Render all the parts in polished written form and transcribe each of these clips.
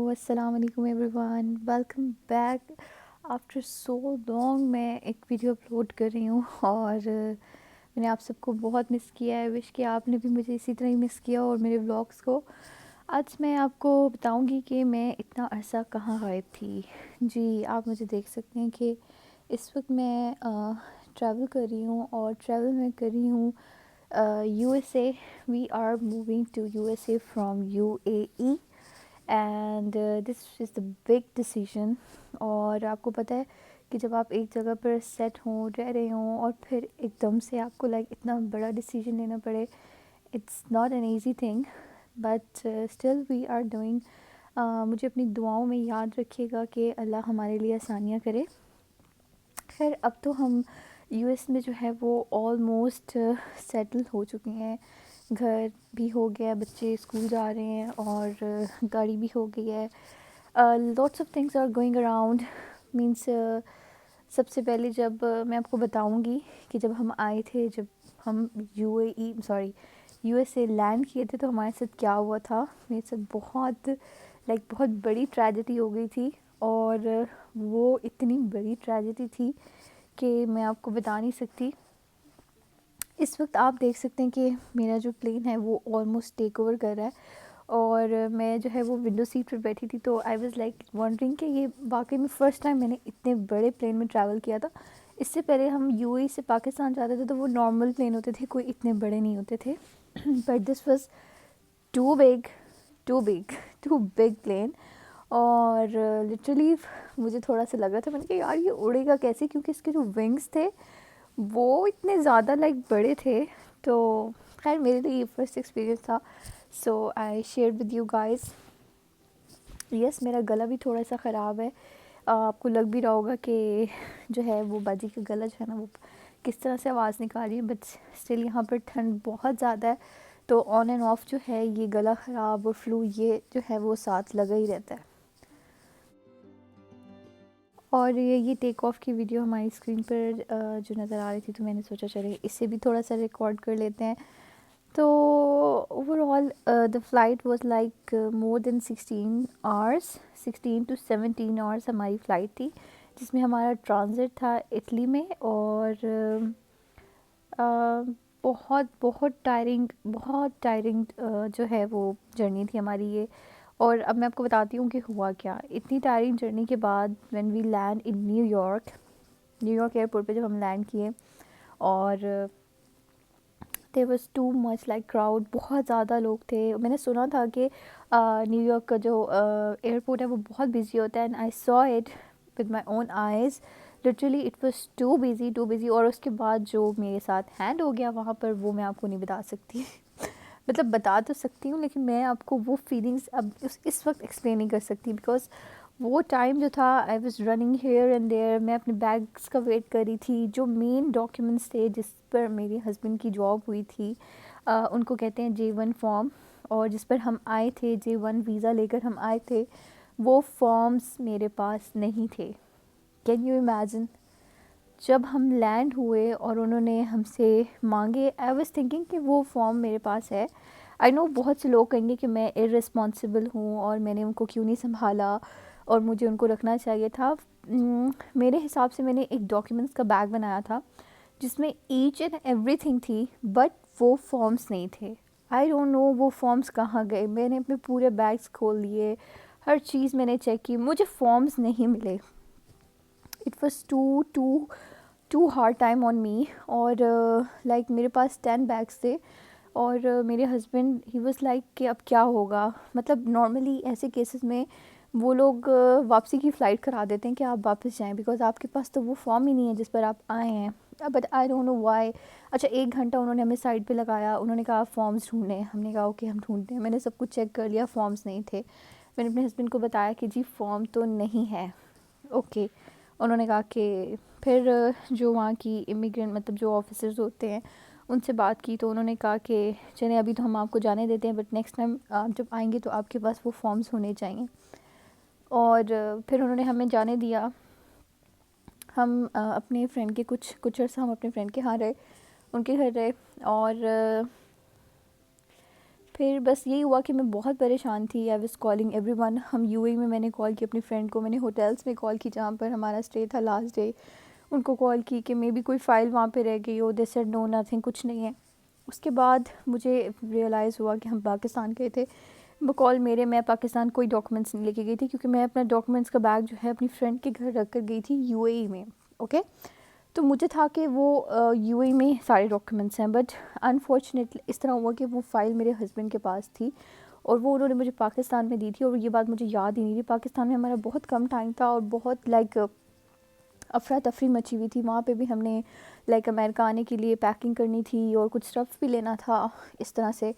السلام علیکم every one, welcome back after so long. میں ایک ویڈیو اپلوڈ کر رہی ہوں اور میں نے آپ سب کو بہت مس کیا ہے۔ وش کہ آپ نے بھی مجھے اسی طرح ہی مس کیا اور میرے ولاگس کو۔ آج میں آپ کو بتاؤں گی کہ میں اتنا عرصہ کہاں غائب تھی۔ جی آپ مجھے دیکھ سکتے ہیں کہ اس وقت میں ٹریول کر رہی ہوں اور ٹریول میں کر رہی ہوں U S A. We are moving to U S A from U A E and this is the big decision. اور آپ کو پتہ ہے کہ جب آپ ایک جگہ پر سیٹ ہوں، رہ رہے ہوں اور پھر ایک دم سے آپ کو اتنا بڑا ڈیسیژن لینا پڑے، it's not an easy thing but still we are doing. مجھے اپنی دعاؤں میں یاد رکھیے گا کہ اللہ ہمارے لیے آسانیاں کرے۔ خیر اب تو ہم یو ایس میں جو ہے وہ آلموسٹ سیٹل ہو چکے ہیں۔ گھر بھی ہو گیا، بچے اسکول جا رہے ہیں اور گاڑی بھی ہو گئی ہے۔ Lots of things are going around means سب سے پہلے جب میں آپ کو بتاؤں گی کہ جب ہم آئے تھے، جب ہم یو ایس اے لینڈ کیے تھے تو ہمارے ساتھ کیا ہوا تھا۔ میرے ساتھ بہت بڑی ٹریجڈی ہو گئی تھی اور وہ اتنی بڑی ٹریجڈی تھی کہ میں آپ کو بتا نہیں سکتی۔ اس وقت آپ دیکھ سکتے ہیں کہ میرا جو پلین ہے وہ آلموسٹ ٹیک اوور کر رہا ہے اور میں جو ہے وہ ونڈو سیٹ پر بیٹھی تھی، تو آئی واز لائک وانڈرنگ کہ یہ واقعی میں فرسٹ ٹائم میں نے اتنے بڑے پلین میں ٹریول کیا تھا۔ اس سے پہلے ہم یو اے سے پاکستان جاتے تھے تو وہ نارمل پلین ہوتے تھے، کوئی اتنے بڑے نہیں ہوتے تھے، but this was too big plan. اور لٹرلی مجھے تھوڑا سا لگا تھا، میں نے کہا یار یہ اڑے گا کیسے، کیونکہ اس کے جو ونگس تھے وہ اتنے زیادہ بڑے تھے۔ تو خیر میرے لیے یہ فرسٹ ایکسپیرینس تھا، so I share with you guys. Yes میرا گلا بھی تھوڑا سا خراب ہے، آپ کو لگ بھی رہا ہوگا کہ جو ہے وہ باجی کا گلا جو ہے نا وہ کس طرح سے آواز نکال رہی ہے، بٹ اسٹل یہاں پر ٹھنڈ بہت زیادہ ہے تو آن اینڈ آف جو ہے یہ گلا خراب اور فلو یہ جو ہے وہ ساتھ لگا ہی رہتا ہے۔ اور یہ ٹیک آف کی ویڈیو ہماری اسکرین پر جو نظر آ رہی تھی تو میں نے سوچا چلے اس سے بھی تھوڑا سا ریکارڈ کر لیتے ہیں۔ تو overall the flight was like more than 16 to 17 hours ہماری فلائٹ تھی، جس میں ہمارا ٹرانزٹ تھا اٹلی میں اور بہت ٹائرنگ جو ہے وہ جرنی تھی ہماری یہ۔ اور اب میں آپ کو بتاتی ہوں کہ ہوا کیا۔ اتنی ٹائرنگ جرنی کے بعد when we land in New York airport پہ جب ہم لینڈ کیے اور there was too much crowd، بہت زیادہ لوگ تھے۔ میں نے سنا تھا کہ نیو یارک کا جو ایئرپورٹ ہے وہ بہت بزی ہوتا ہے، and I saw it with my own eyes، literally it was too busy۔ اور اس کے بعد جو میرے ساتھ ہینڈ ہو گیا وہاں پر وہ میں آپ کو نہیں بتا سکتی مطلب بتا تو سکتی ہوں لیکن میں آپ کو وہ فیلنگس اب اس وقت ایکسپلین نہیں کر سکتی، بیکاز وہ ٹائم جو تھا I was running here and there. میں اپنے بیگس کا ویٹ کر رہی تھی، جو مین ڈاکیومنٹس تھے جس پر میرے ہسبینڈ کی جاب ہوئی تھی، ان کو کہتے ہیں J1 فارم، اور جس پر ہم آئے تھے J1 ویزا لے کر ہم آئے تھے، وہ فارمز میرے پاس نہیں تھے۔ Can you imagine? جب ہم لینڈ ہوئے اور انہوں نے ہم سے مانگے، آئی واز تھنکنگ کہ وہ فارم میرے پاس ہے۔ آئی نو بہت سے لوگ کہیں گے کہ میں ارسپانسبل ہوں اور میں نے ان کو کیوں نہیں سنبھالا اور مجھے ان کو رکھنا چاہیے تھا۔ میرے حساب سے میں نے ایک ڈاکیومنٹس کا بیگ بنایا تھا جس میں ایچ اینڈ ایوری تھنگ تھی، بٹ وہ فارمز نہیں تھے۔ آئی ڈونٹ نو وہ فارمز کہاں گئے۔ میں نے اپنے پورے بیگس کھول لیے، ہر چیز میں نے چیک کی، مجھے فارمز نہیں ملے۔ It was too hard time on me. اور میرے پاس 10 بیگس تھے اور میرے ہسبینڈ ہی واز لائک کہ اب کیا ہوگا۔ مطلب نارملی ایسے کیسز میں وہ لوگ واپسی کی فلائٹ کرا دیتے ہیں کہ آپ واپس جائیں، بیکاز آپ کے پاس تو وہ فارم ہی نہیں ہے جس پر آپ آئے ہیں، but I don't know why. اچھا 1 گھنٹہ انہوں نے ہمیں سائڈ پہ لگایا، انہوں نے کہا فارمز ڈھونڈیں، ہم نے کہا اوکے ہم ڈھونڈتے ہیں۔ میں نے سب کچھ چیک کر لیا، فارمز نہیں تھے۔ میں نے اپنے ہسبینڈ کو بتایا کہ جی فارم تو نہیں ہے، اوکے۔ انہوں نے کہا کہ پھر جو وہاں کی امیگرینٹ مطلب جو آفیسرز ہوتے ہیں ان سے بات کی تو انہوں نے کہا کہ چلیں ابھی تو ہم آپ کو جانے دیتے ہیں، بٹ نیکسٹ ٹائم آپ جب آئیں گے تو آپ کے پاس وہ فارمز ہونے چاہیے۔ اور پھر انہوں نے ہمیں جانے دیا۔ ہم اپنے فرینڈ کے کچھ عرصہ ہم اپنے فرینڈ کے ہاں رہے، ان کے گھر رہے، اور پھر بس یہی ہوا کہ میں بہت پریشان تھی. I was calling every one. ہم یو اے میں میں نے کال کی اپنی فرینڈ کو, میں نے ہوٹلس میں کال کی جہاں پر ہمارا اسٹے تھا لاسٹ ڈے, ان کو کال کی کہ مے بی کوئی فائل وہاں پہ رہ گئی ہو. دے سیڈ نو نتھنگ, کچھ نہیں ہے. اس کے بعد مجھے ریئلائز ہوا کہ ہم پاکستان گئے تھے. بقول میرے, میں پاکستان کوئی ڈاکومنٹس نہیں لے کے گئی تھی, کیونکہ میں اپنا ڈاکومنٹس کا بیگ جو ہے اپنی فرینڈ کے گھر رکھ کر گئی تھی یو اے ای میں. اوکے, تو مجھے تھا کہ وہ یو اے میں سارے ڈاکومنٹس ہیں, بٹ انفارچونیٹلی اس طرح ہوا کہ وہ فائل میرے ہسبینڈ کے پاس تھی اور وہ انہوں نے مجھے پاکستان میں دی تھی, اور یہ بات مجھے یاد ہی نہیں تھی. پاکستان میں ہمارا بہت کم ٹائم تھا اور بہت لائک افراتفری مچی ہوئی تھی. وہاں پہ بھی ہم نے لائک امریکہ آنے کے لیے پیکنگ کرنی تھی اور کچھ اسٹف بھی لینا تھا اس طرح سے.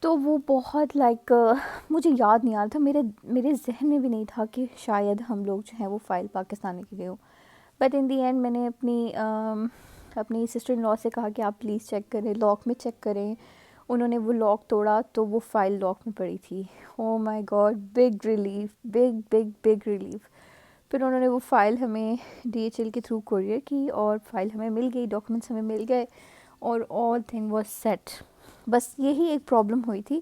تو وہ بہت لائک مجھے یاد نہیں آ رہا تھا, میرے ذہن میں بھی نہیں تھا کہ شاید ہم لوگ جو ہیں وہ فائل پاکستان لے کے گئے ہوں. بٹ ان دی اینڈ میں نے اپنی سسٹر ان لاء سے کہا کہ آپ پلیز چیک کریں, لاک میں چیک کریں. انہوں نے وہ لاک توڑا تو وہ فائل لاک میں پڑی تھی. Oh my god, big relief, big relief. پھر انہوں نے وہ فائل ہمیں ڈی ایچ ایل کے تھرو کوریئر کی اور فائل ہمیں مل گئی, ڈاکومنٹس ہمیں مل گئے اور آل تھنگ واز سیٹ. بس یہی ایک پرابلم ہوئی تھی,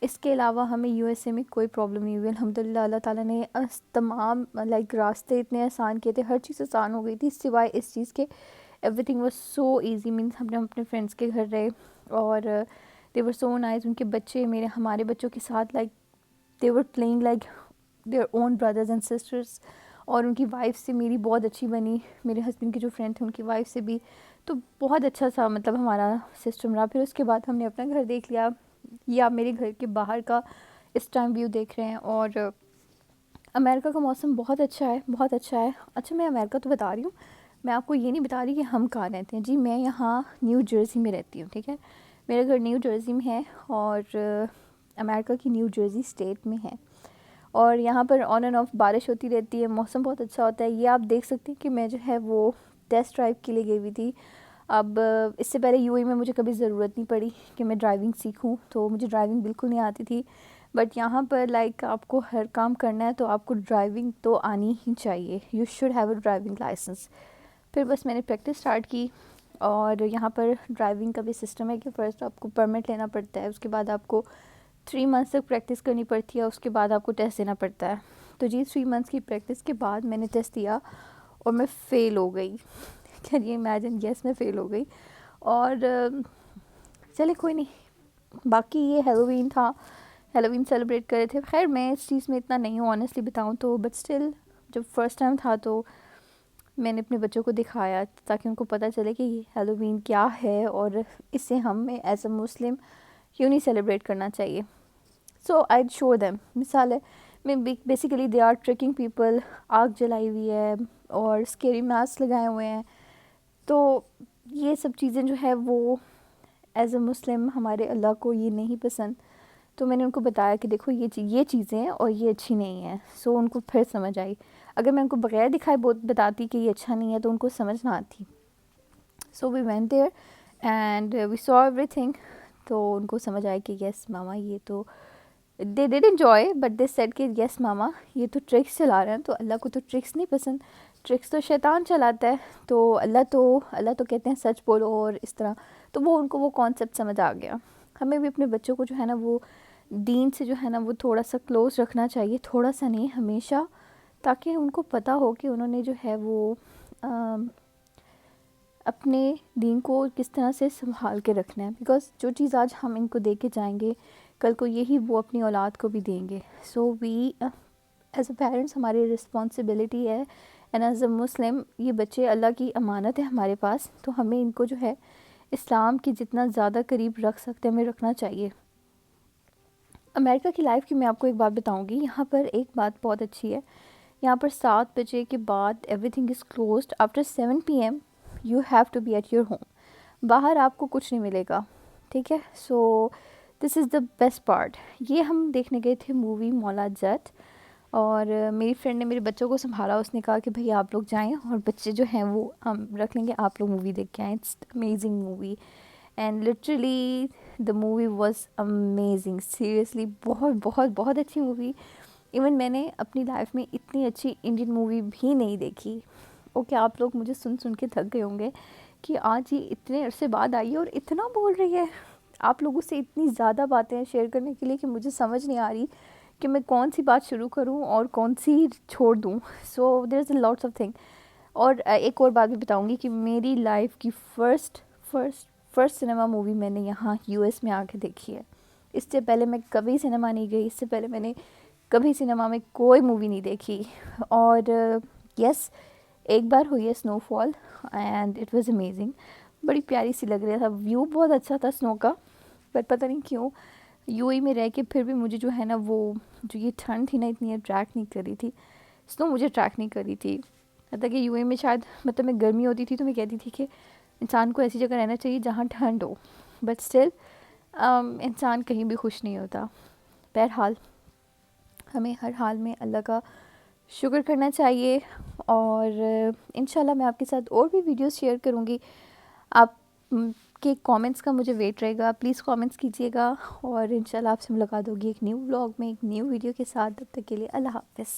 اس کے علاوہ ہمیں یو ایس اے میں کوئی پرابلم نہیں ہوئی الحمدللہ. اللہ تعالیٰ نے تمام لائک راستے اتنے آسان کیے تھے, ہر چیز آسان ہو گئی تھی سوائے اس چیز کے. Every thing was so easy. Means ہم نے اپنے فرینڈس کے گھر رہے اور دے ور سو نائس. ان کے بچے ہمارے بچوں کے ساتھ like they were playing like their own brothers and sisters, اور ان کی وائف سے میری بہت اچھی بنی, میرے ہسبینڈ کے جو فرینڈ تھے ان کی وائف سے بھی. تو بہت اچھا سا مطلب ہمارا سسٹم رہا. پھر اس کے بعد ہم نے اپنا گھر دیکھ لیا. یہ آپ میرے گھر کے باہر کا اس ٹائم ویو دیکھ رہے ہیں. اور امریکہ کا موسم بہت اچھا ہے, بہت اچھا ہے. اچھا, میں امریکہ تو بتا رہی ہوں, میں آپ کو یہ نہیں بتا رہی کہ ہم کہاں رہتے ہیں. جی میں یہاں نیو جرسی میں رہتی ہوں, ٹھیک ہے. میرا گھر نیو جرسی میں ہے اور امریکہ کی نیو جرسی اسٹیٹ میں ہے. اور یہاں پر آن اینڈ آف بارش ہوتی رہتی ہے, موسم بہت اچھا ہوتا ہے. یہ آپ دیکھ سکتے ہیں کہ میں جو ہے وہ ٹیسٹ ڈرائیو کے لیے گئی ہوئی تھی. اب اس سے پہلے یو اے میں مجھے کبھی ضرورت نہیں پڑی کہ میں ڈرائیونگ سیکھوں, تو مجھے ڈرائیونگ بالکل نہیں آتی تھی. بٹ یہاں پر لائک آپ کو ہر کام کرنا ہے تو آپ کو ڈرائیونگ تو آنی ہی چاہیے. You should have a driving licence. پھر بس میں نے پریکٹس اسٹارٹ کی. اور یہاں پر ڈرائیونگ کا بھی سسٹم ہے کہ فرسٹ آپ کو پرمٹ لینا پڑتا ہے, اس کے بعد آپ کو 3 منتھس تک پریکٹس کرنی پڑتی ہے, اس کے بعد آپ کو ٹیسٹ دینا پڑتا ہے. تو جی 3 منتھس کی پریکٹس کے بعد میں نے ٹیسٹ دیا اور میں فیل ہو گئی. Can you imagine? یس, میں فیل ہو گئی. اور چلے کوئی نہیں, باقی یہ ہیلووین تھا, ہیلووین سیلیبریٹ کرے تھے. خیر میں اس چیز میں اتنا نہیں ہوں آنیسٹلی بتاؤں تو, بٹ اسٹل جب فرسٹ ٹائم تھا تو میں نے اپنے بچوں کو دکھایا تاکہ ان کو پتہ چلے کہ ہیلووین کیا ہے اور اسے ہمیں ایز اے مسلم کیوں نہیں سیلیبریٹ کرنا چاہیے. So I show them. مثال ہے میں basically they are trekking people. آگ جلائی ہوئی ہے اور اسکیری ماسک لگائے ہوئے ہیں. تو یہ سب چیزیں جو ہے وہ ایز اے مسلم ہمارے اللہ کو یہ نہیں پسند. تو میں نے ان کو بتایا کہ دیکھو یہ چیزیں ہیں اور یہ اچھی نہیں ہیں. سو ان کو پھر سمجھ آئی. اگر میں ان کو بغیر دکھائے بتاتی کہ یہ اچھا نہیں ہے تو ان کو سمجھ نہ آتی. So we went there and we saw everything. تو ان کو سمجھ آئے کہ یس ماما یہ تو دے ڈڈ انجوائے, بٹ دے سیڈ کہ یس ماما یہ تو ٹرکس چلا رہے ہیں, تو اللہ کو تو ٹرکس نہیں پسند, ٹرکس تو شیطان چلاتا ہے. تو اللہ تو کہتے ہیں سچ بولو اور اس طرح. تو ان کو وہ کانسیپٹ سمجھ آ گیا. ہمیں بھی اپنے بچوں کو جو ہے نا وہ دین سے جو ہے نا وہ تھوڑا سا کلوز رکھنا چاہیے, تھوڑا سا نہیں ہمیشہ, تاکہ ان کو پتہ ہو کہ انہوں نے جو ہے وہ اپنے دین کو کس طرح سے سنبھال کے رکھنا ہے. بیکاز جو چیز آج ہم ان کو دے کے جائیں گے کل کو یہی وہ اپنی اولاد کو بھی دیں گے. سو وی ایز اے پیرنٹس ہماری رسپانسبلٹی ہے, اینڈ ایز اے مسلم یہ بچے اللہ کی امانت ہے ہمارے پاس. تو ہمیں ان کو جو ہے اسلام کی جتنا زیادہ قریب رکھ سکتے ہمیں رکھنا چاہیے. امریکہ کی لائف کی میں آپ کو ایک بات بتاؤں گی. یہاں پر ایک بات بہت اچھی ہے, یہاں پر 7 بجے کے بعد everything is closed. After 7 PM you have to be at your home. باہر آپ کو کچھ نہیں ملے گا, ٹھیک ہے. So this is the best part. یہ ہم دیکھنے گئے تھے مووی مولا جٹ, اور میری فرینڈ نے میرے بچوں کو سنبھالا. اس نے کہا کہ بھائی آپ لوگ جائیں اور بچے جو ہیں وہ ہم رکھ لیں گے, آپ لوگ مووی دیکھ کے آئیں. It's amazing movie and literally the movie was amazing. Seriously بہت بہت بہت اچھی مووی. ایون میں نے اپنی لائف میں اتنی اچھی انڈین مووی بھی نہیں دیکھی. اوکے آپ لوگ مجھے سن کے تھک گئے ہوں گے کہ آج یہ اتنے عرصے بعد آئی ہے اور اتنا بول رہی ہے. آپ لوگوں سے اتنی زیادہ باتیں ہیں شیئر کرنے کے لیے کہ مجھے سمجھ نہیں آ رہی کہ میں کون سی بات شروع کروں اور کون سی چھوڑ دوں. سو دیر از اے لاٹس آف تھنگ. اور ایک اور بات بھی بتاؤں گی کہ میری لائف کی فرسٹ سنیما مووی میں نے یہاں یو ایس میں آ کے دیکھی ہے. اس سے پہلے میں کبھی سنیما نہیں گئی, اس سے پہلے میں نے کبھی سنیما میں کوئی مووی نہیں دیکھی. اور یس, ایک بار ہوئی ہے اسنو فال اینڈ اٹ واز امیزنگ. بڑی پیاری سی لگ رہا تھا, ویو بہت اچھا تھا اسنو کا, پر پتہ نہیں کیوں یو اے میں رہ کے پھر بھی مجھے جو ہے نا وہ جو یہ ٹھنڈ تھی نا اتنی اٹریکٹ نہیں کر رہی تھی, اسنو مجھے اٹریکٹ نہیں کر رہی تھی. حتیٰ کہ یو اے میں شاید مطلب میں گرمی ہوتی تھی تو میں کہتی تھی کہ انسان کو ایسی جگہ رہنا چاہیے جہاں ٹھنڈ ہو, بٹ اسٹل انسان کہیں بھی خوش نہیں ہوتا. بہرحال ہمیں ہر حال میں اللہ کا شکر کرنا چاہیے, اور انشاءاللہ میں آپ کے ساتھ اور بھی ویڈیوز شیئر کروں گی. آپ کے کامنٹس کا مجھے ویٹ رہے گا, پلیز کامنٹس کیجیے گا, اور انشاءاللہ آپ سے ملاقات ہوگی ایک نیو ولاگ میں ایک نیو ویڈیو کے ساتھ. تب تک کے لیے اللہ حافظ.